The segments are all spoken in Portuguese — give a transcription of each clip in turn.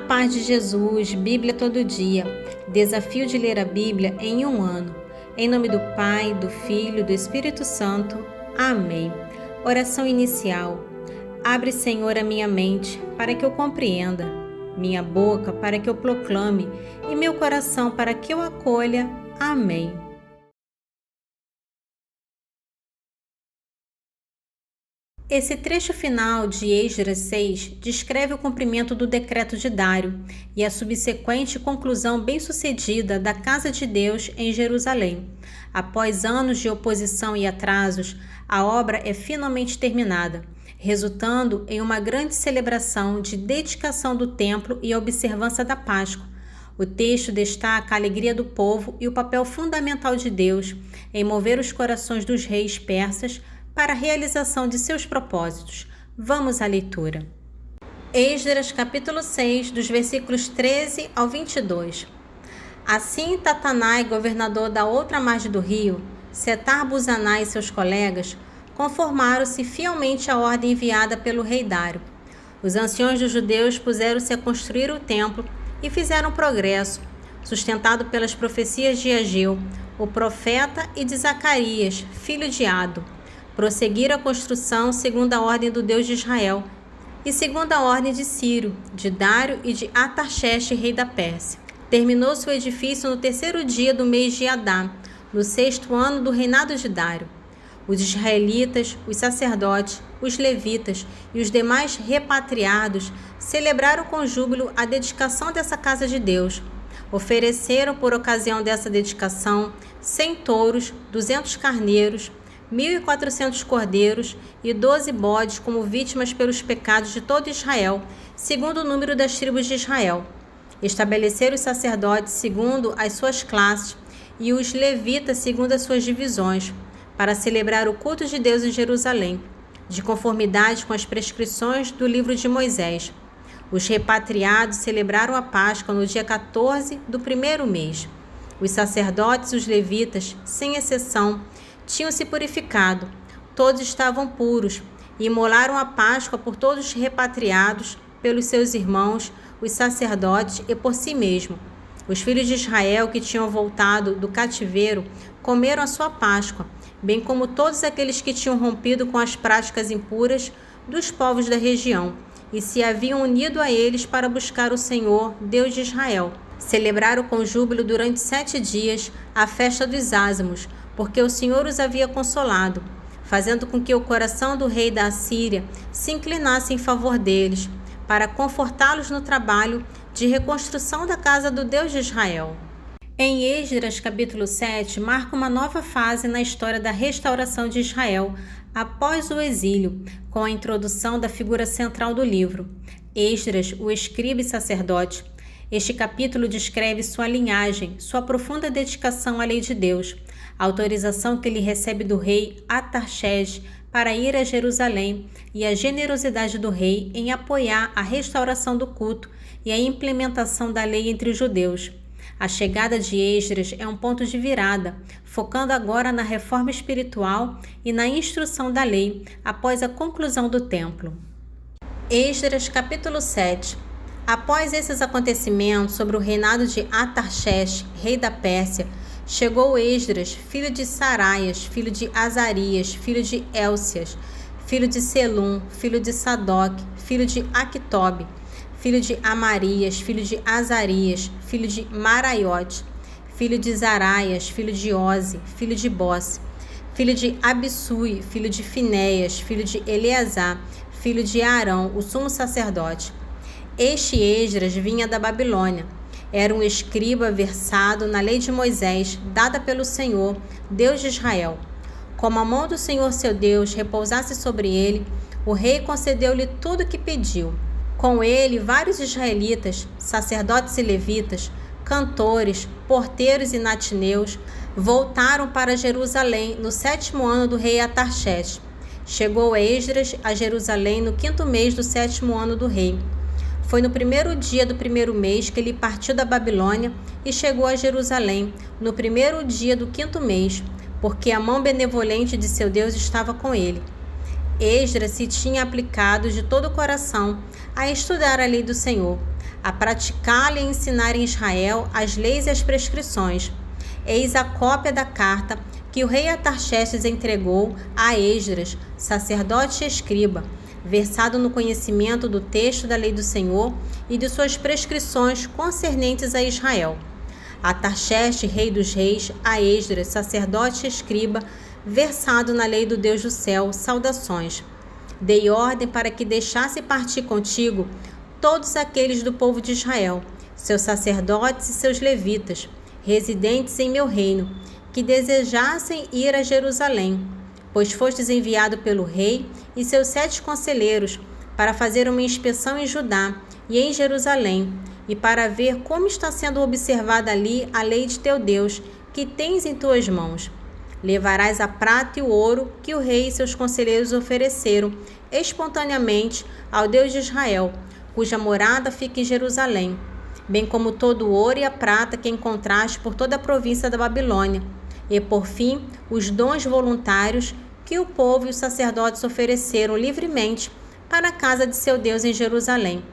paz de Jesus, Bíblia todo dia. Desafio de ler a Bíblia em um ano. Em nome do Pai, do Filho e do Espírito Santo. Amém. Oração inicial. Abre, Senhor, a minha mente para que eu compreenda, minha boca para que eu proclame e meu coração para que eu acolha. Amém. Esse trecho final de Esdras 6 descreve o cumprimento do decreto de Dário e a subsequente conclusão bem-sucedida da Casa de Deus em Jerusalém. Após anos de oposição e atrasos, a obra é finalmente terminada, resultando em uma grande celebração de dedicação do templo e observância da Páscoa. O texto destaca a alegria do povo e o papel fundamental de Deus em mover os corações dos reis persas para a realização de seus propósitos. Vamos à leitura. Esdras capítulo 6, dos versículos 13 ao 22. Assim Tatanai, governador da outra margem do rio, Setar-Buzanai e seus colegas, conformaram-se fielmente à ordem enviada pelo rei Dário. Os anciões dos judeus puseram-se a construir o templo e fizeram progresso, sustentado pelas profecias de Ageu, o profeta, e de Zacarias, filho de Ado. Prosseguiram a construção segundo a ordem do Deus de Israel e segundo a ordem de Ciro, de Dário e de Atarxeste, rei da Pérsia. Terminou-se o edifício no terceiro dia do mês de Adá, no 6º ano do reinado de Dário. Os israelitas, os sacerdotes, os levitas e os demais repatriados celebraram com júbilo a dedicação dessa casa de Deus. Ofereceram por ocasião dessa dedicação 100 touros, 200 carneiros, 1.400 cordeiros e 12 bodes como vítimas pelos pecados de todo Israel, segundo o número das tribos de Israel. Estabeleceram os sacerdotes segundo as suas classes e os levitas segundo as suas divisões, para celebrar o culto de Deus em Jerusalém, de conformidade com as prescrições do livro de Moisés. Os repatriados celebraram a Páscoa no dia 14 do primeiro mês. Os sacerdotes e os levitas, sem exceção, tinham se purificado, todos estavam puros, e imolaram a Páscoa por todos os repatriados, pelos seus irmãos, os sacerdotes e por si mesmo. Os filhos de Israel que tinham voltado do cativeiro comeram a sua Páscoa, bem como todos aqueles que tinham rompido com as práticas impuras dos povos da região, e se haviam unido a eles para buscar o Senhor, Deus de Israel. Celebraram com júbilo durante 7 dias a festa dos ázimos, porque o Senhor os havia consolado, fazendo com que o coração do rei da Assíria se inclinasse em favor deles, para confortá-los no trabalho de reconstrução da casa do Deus de Israel. Em Esdras capítulo 7, marca uma nova fase na história da restauração de Israel após o exílio, com a introdução da figura central do livro, Esdras, o escriba e sacerdote. Este capítulo descreve sua linhagem, sua profunda dedicação à lei de Deus, a autorização que ele recebe do rei Atarxeste para ir a Jerusalém e a generosidade do rei em apoiar a restauração do culto e a implementação da lei entre os judeus. A chegada de Esdras é um ponto de virada, focando agora na reforma espiritual e na instrução da lei após a conclusão do templo. Esdras capítulo 7. Após esses acontecimentos sobre o reinado de Atarxeste, rei da Pérsia, chegou Esdras, filho de Saraias, filho de Azarias, filho de Elcias, filho de Selum, filho de Sadoc, filho de Aquitobe, filho de Amarias, filho de Azarias, filho de Maraiote, filho de Zaraias, filho de Oze, filho de Bosse, filho de Abissui, filho de Finéias, filho de Eleazar, filho de Arão, o sumo sacerdote. Este Esdras vinha da Babilônia. Era um escriba versado na lei de Moisés, dada pelo Senhor, Deus de Israel. Como a mão do Senhor seu Deus repousasse sobre ele, o rei concedeu-lhe tudo o que pediu. Com ele, vários israelitas, sacerdotes e levitas, cantores, porteiros e natineus, voltaram para Jerusalém no 7º ano do rei Atarxeste. Chegou Esdras a Jerusalém no 5º mês do 7º ano do rei. Foi no primeiro dia do primeiro mês que ele partiu da Babilônia e chegou a Jerusalém, no primeiro dia do 5º mês, porque a mão benevolente de seu Deus estava com ele. Esdras se tinha aplicado de todo o coração a estudar a lei do Senhor, a praticá-lo e ensinar em Israel as leis e as prescrições. Eis a cópia da carta que o rei Atarxerxes entregou a Esdras, sacerdote e escriba, versado no conhecimento do texto da lei do Senhor e de suas prescrições concernentes a Israel. Atarxerxes, rei dos reis, a Esdras, sacerdote e escriba, versado na lei do Deus do céu, saudações. Dei ordem para que deixasse partir contigo todos aqueles do povo de Israel, seus sacerdotes e seus levitas, residentes em meu reino, que desejassem ir a Jerusalém, pois fostes enviado pelo rei e seus 7 conselheiros para fazer uma inspeção em Judá e em Jerusalém, e para ver como está sendo observada ali a lei de teu Deus, que tens em tuas mãos. Levarás a prata e o ouro que o rei e seus conselheiros ofereceram espontaneamente ao Deus de Israel, cuja morada fica em Jerusalém, bem como todo o ouro e a prata que encontraste por toda a província da Babilônia, e por fim os dons voluntários que o povo e os sacerdotes ofereceram livremente para a casa de seu Deus em Jerusalém.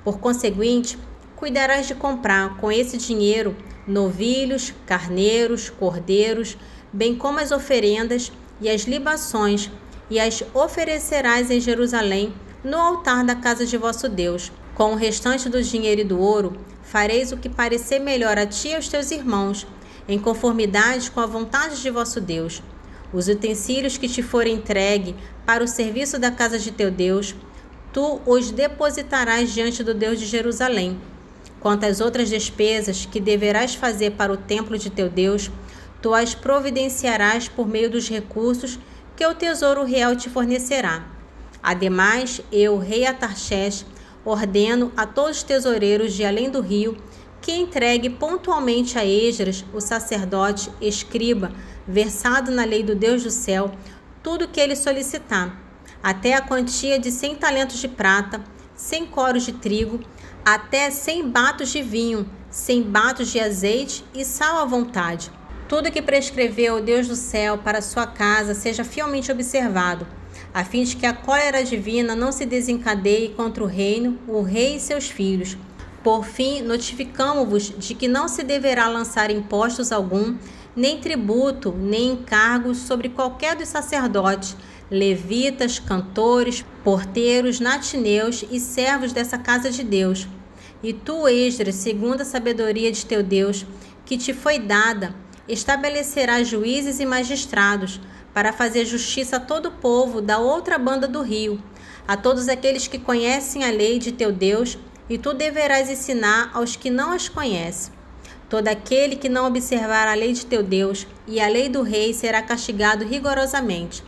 Por conseguinte, cuidarás de comprar com esse dinheiro novilhos, carneiros, cordeiros, bem como as oferendas e as libações, e as oferecerás em Jerusalém, no altar da casa de vosso Deus. Com o restante do dinheiro e do ouro, fareis o que parecer melhor a ti e aos teus irmãos, em conformidade com a vontade de vosso Deus. Os utensílios que te forem entregue para o serviço da casa de teu Deus, tu os depositarás diante do Deus de Jerusalém. Quanto às outras despesas que deverás fazer para o templo de teu Deus, tu as providenciarás por meio dos recursos que o tesouro real te fornecerá. Ademais, eu, rei Atarxerxes, ordeno a todos os tesoureiros de além do rio que entregue pontualmente a Esdras, o sacerdote, escriba, versado na lei do Deus do céu, tudo o que ele solicitar, até a quantia de 100 talentos de prata, 100 coros de trigo, até 100 batos de vinho, 100 batos de azeite e sal à vontade. Tudo que prescreveu o Deus do céu para sua casa seja fielmente observado, a fim de que a cólera divina não se desencadeie contra o reino, o rei e seus filhos. Por fim, notificamo-vos de que não se deverá lançar impostos algum, nem tributo, nem encargos sobre qualquer dos sacerdotes, levitas, cantores, porteiros, natineus e servos dessa casa de Deus. E tu, Esdras, segundo a sabedoria de teu Deus, que te foi dada, estabelecerás juízes e magistrados, para fazer justiça a todo o povo da outra banda do rio, a todos aqueles que conhecem a lei de teu Deus, e tu deverás ensinar aos que não as conhecem. Todo aquele que não observar a lei de teu Deus e a lei do rei será castigado rigorosamente,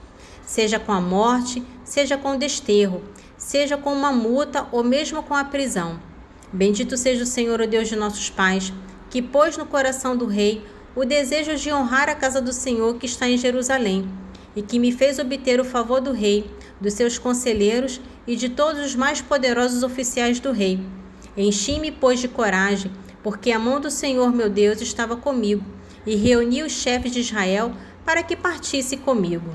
seja com a morte, seja com o desterro, seja com uma multa ou mesmo com a prisão. Bendito seja o Senhor, o Deus de nossos pais, que pôs no coração do rei o desejo de honrar a casa do Senhor que está em Jerusalém, e que me fez obter o favor do rei, dos seus conselheiros e de todos os mais poderosos oficiais do rei. Enchi-me, pois, de coragem, porque a mão do Senhor meu Deus estava comigo, e reuni os chefes de Israel para que partisse comigo.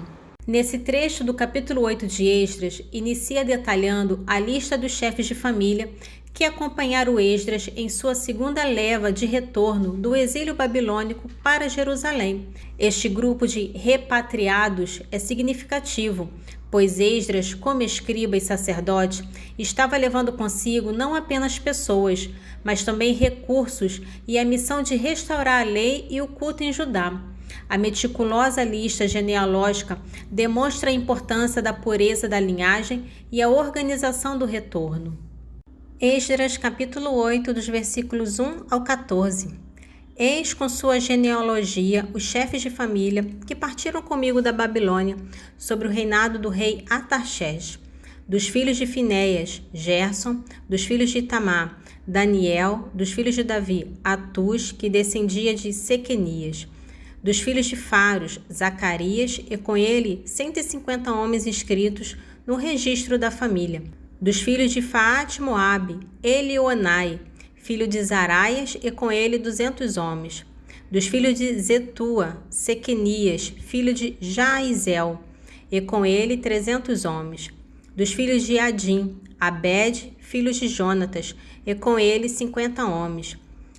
Nesse trecho do capítulo 8 de Esdras, inicia detalhando a lista dos chefes de família que acompanharam Esdras em sua segunda leva de retorno do exílio babilônico para Jerusalém. Este grupo de repatriados é significativo, pois Esdras, como escriba e sacerdote, estava levando consigo não apenas pessoas, mas também recursos e a missão de restaurar a lei e o culto em Judá. A meticulosa lista genealógica demonstra a importância da pureza da linhagem e a organização do retorno. Esdras, capítulo 8, dos versículos 1 ao 14. Eis com sua genealogia os chefes de família que partiram comigo da Babilônia sobre o reinado do rei Atarxerxes. Dos filhos de Finéias, Gerson; dos filhos de Itamar, Daniel; dos filhos de Davi, Atús, que descendia de Sequenias; dos filhos de Faros, Zacarias, e com ele 150 homens inscritos no registro da família. Dos filhos de Faate Moabe, Elionai, filho de Zaraias, e com ele 200 homens. Dos filhos de Zetua, Sequenias, filho de Jaizel, e com ele 300 homens. Dos filhos de Adim, Abed, filhos de Jonatas, e com ele 50 homens.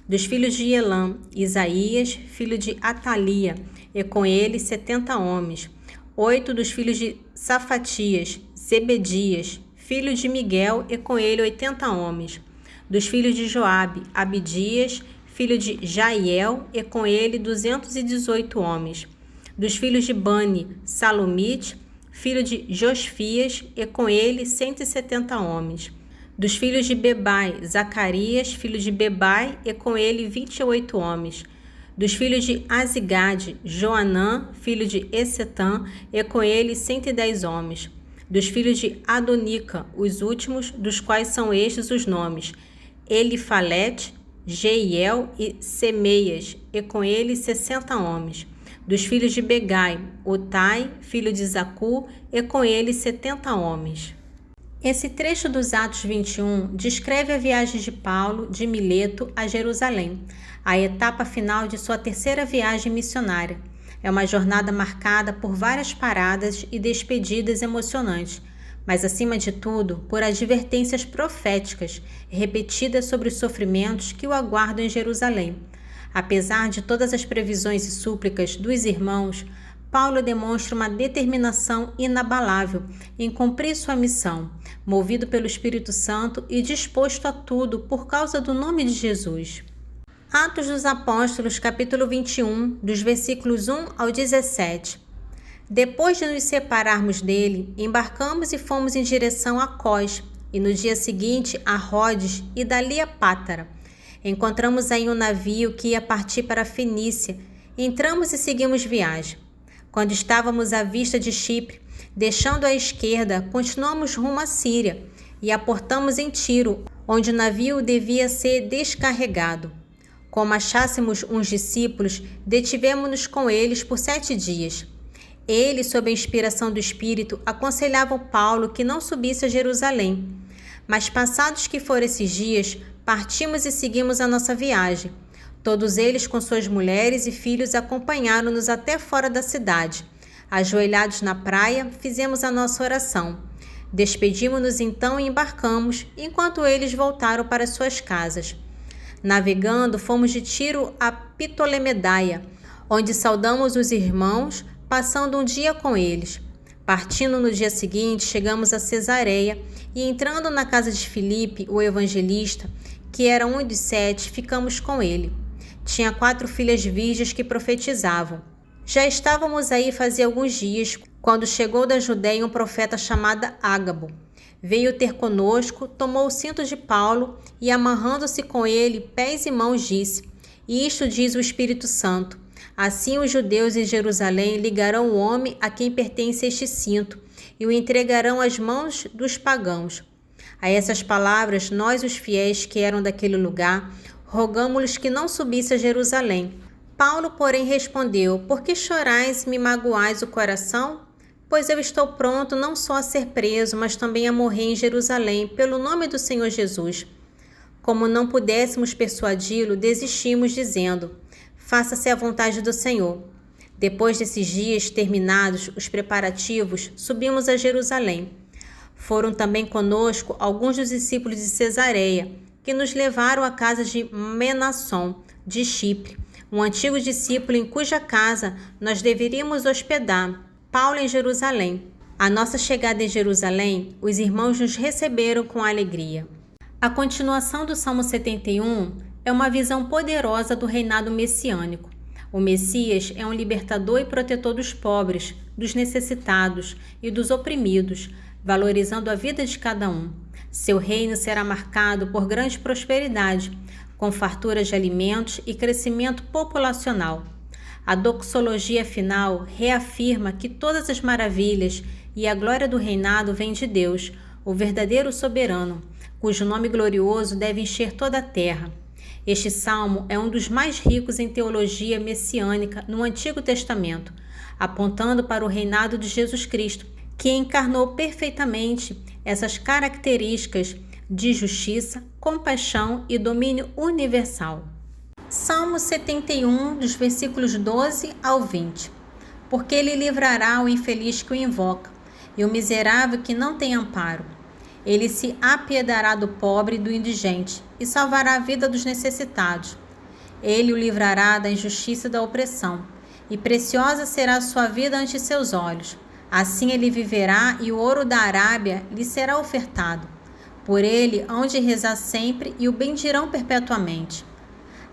Dos filhos de Elam, Isaías, filho de Atalia, e com ele 70 homens. 8 dos filhos de Safatias, Zebedias, filho de Miguel, e com ele 80 homens. Dos filhos de Joabe, Abidias, filho de Jaiel, e com ele 218 homens. Dos filhos de Bani, Salomite, filho de Josfias, e com ele 170 homens. Dos filhos de Bebai, Zacarias, filho de Bebai, e com ele 28 homens. Dos filhos de Azigade, Joanã, filho de Essetã, e com ele 110 homens. Dos filhos de Adonica, os últimos, dos quais são estes os nomes: Elifalete, Jeiel e Semeias, e com ele 60 homens. Dos filhos de Begai, Utai, filho de Zacu, e com ele 70 homens. Esse trecho dos Atos 21 descreve a viagem de Paulo de Mileto a Jerusalém, a etapa final de sua terceira viagem missionária. É uma jornada marcada por várias paradas e despedidas emocionantes, mas acima de tudo, por advertências proféticas repetidas sobre os sofrimentos que o aguardam em Jerusalém. Apesar de todas as previsões e súplicas dos irmãos, Paulo demonstra uma determinação inabalável em cumprir sua missão, movido pelo Espírito Santo e disposto a tudo por causa do nome de Jesus. Atos dos Apóstolos, capítulo 21, dos versículos 1 ao 17. Depois de nos separarmos dele, embarcamos e fomos em direção a Cós, e no dia seguinte a Rodes e dali a Pátara. Encontramos aí um navio que ia partir para a Fenícia. Entramos e seguimos viagem. Quando estávamos à vista de Chipre, deixando à esquerda, continuamos rumo à Síria e aportamos em Tiro, onde o navio devia ser descarregado. Como achássemos uns discípulos, detivemo-nos com eles por 7 dias. Eles, sob a inspiração do Espírito, aconselhavam Paulo que não subisse a Jerusalém. Mas passados que foram esses dias, partimos e seguimos a nossa viagem. Todos eles, com suas mulheres e filhos, acompanharam-nos até fora da cidade. Ajoelhados na praia, fizemos a nossa oração. Despedimos-nos então e embarcamos, enquanto eles voltaram para suas casas. Navegando, fomos de Tiro a Ptolemedaia, onde saudamos os irmãos, passando um dia com eles. Partindo no dia seguinte, chegamos a Cesareia e, entrando na casa de Filipe, o evangelista, que era um dos 7, ficamos com ele. Tinha 4 filhas virgens que profetizavam. Já estávamos aí fazia alguns dias, quando chegou da Judéia um profeta chamado Ágabo. Veio ter conosco, tomou o cinto de Paulo e, amarrando-se com ele, pés e mãos, disse: Isto diz o Espírito Santo. Assim os judeus em Jerusalém ligarão o homem a quem pertence este cinto e o entregarão às mãos dos pagãos. A essas palavras, nós, os fiéis que eram daquele lugar, rogamo-lhes que não subisse a Jerusalém. Paulo, porém, respondeu: Por que chorais e me magoais o coração? Pois eu estou pronto não só a ser preso, mas também a morrer em Jerusalém, pelo nome do Senhor Jesus. Como não pudéssemos persuadi-lo, desistimos, dizendo: Faça-se a vontade do Senhor. Depois desses dias terminados os preparativos, subimos a Jerusalém. Foram também conosco alguns dos discípulos de Cesareia, que nos levaram à casa de Menasson, de Chipre, um antigo discípulo em cuja casa nós deveríamos hospedar Paulo em Jerusalém. À nossa chegada em Jerusalém, os irmãos nos receberam com alegria. A continuação do Salmo 71 é uma visão poderosa do reinado messiânico. O Messias é um libertador e protetor dos pobres, dos necessitados e dos oprimidos, valorizando a vida de cada um. Seu reino será marcado por grande prosperidade, com fartura de alimentos e crescimento populacional. A doxologia final reafirma que todas as maravilhas e a glória do reinado vêm de Deus, o verdadeiro soberano, cujo nome glorioso deve encher toda a terra. Este salmo é um dos mais ricos em teologia messiânica no Antigo Testamento, apontando para o reinado de Jesus Cristo, que encarnou perfeitamente essas características de justiça, compaixão e domínio universal. Salmo 71, dos versículos 12 ao 20. Porque ele livrará o infeliz que o invoca, e o miserável que não tem amparo. Ele se apiedará do pobre e do indigente e salvará a vida dos necessitados. Ele o livrará da injustiça e da opressão, e preciosa será a sua vida ante seus olhos. Assim ele viverá e o ouro da Arábia lhe será ofertado. Por ele hão de rezar sempre e o bendirão perpetuamente.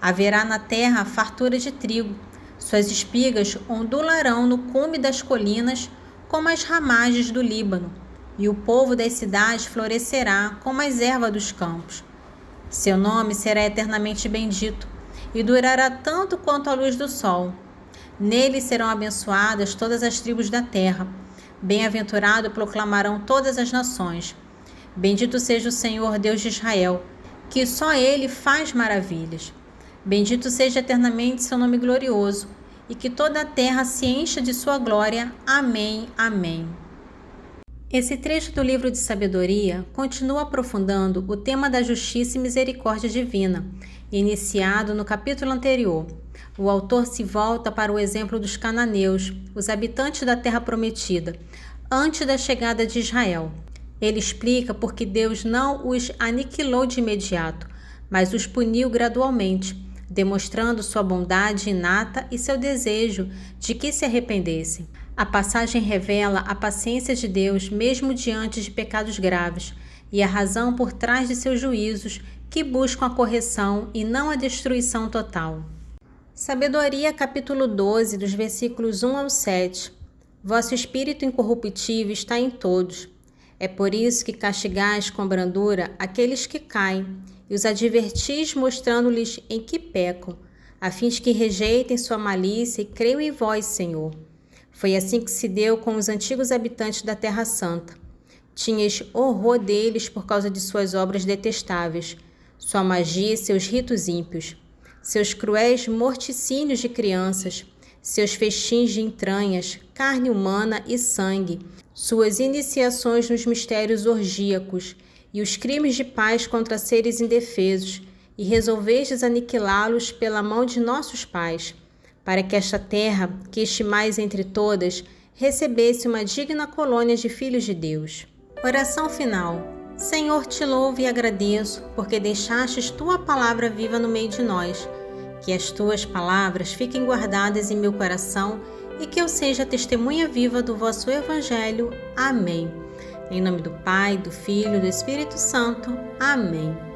Haverá na terra fartura de trigo. Suas espigas ondularão no cume das colinas como as ramagens do Líbano, e o povo das cidades florescerá como as ervas dos campos. Seu nome será eternamente bendito, e durará tanto quanto a luz do sol. Nele serão abençoadas todas as tribos da terra. Bem-aventurado proclamarão todas as nações. Bendito seja o Senhor Deus de Israel, que só Ele faz maravilhas. Bendito seja eternamente seu nome glorioso, e que toda a terra se encha de sua glória. Amém, amém. Esse trecho do livro de sabedoria continua aprofundando o tema da justiça e misericórdia divina, iniciado no capítulo anterior. O autor se volta para o exemplo dos cananeus, os habitantes da terra prometida, antes da chegada de Israel. Ele explica por que Deus não os aniquilou de imediato, mas os puniu gradualmente, demonstrando sua bondade inata e seu desejo de que se arrependessem. A passagem revela a paciência de Deus mesmo diante de pecados graves e a razão por trás de seus juízos que buscam a correção e não a destruição total. Sabedoria, capítulo 12, dos versículos 1 ao 7. Vosso espírito incorruptível está em todos. É por isso que castigais com brandura aqueles que caem, e os advertis mostrando-lhes em que pecam, a fim de que rejeitem sua malícia e creiam em vós, Senhor. Foi assim que se deu com os antigos habitantes da Terra Santa. Tinhas horror deles por causa de suas obras detestáveis, sua magia e seus ritos ímpios, seus cruéis morticínios de crianças, seus festins de entranhas, carne humana e sangue, suas iniciações nos mistérios orgíacos e os crimes de paz contra seres indefesos, e resolvestes aniquilá-los pela mão de nossos pais, para que esta terra, que estimais entre todas, recebesse uma digna colônia de filhos de Deus. Oração final. Senhor, te louvo e agradeço, porque deixastes tua palavra viva no meio de nós. Que as tuas palavras fiquem guardadas em meu coração e que eu seja testemunha viva do vosso Evangelho. Amém. Em nome do Pai, do Filho e do Espírito Santo. Amém.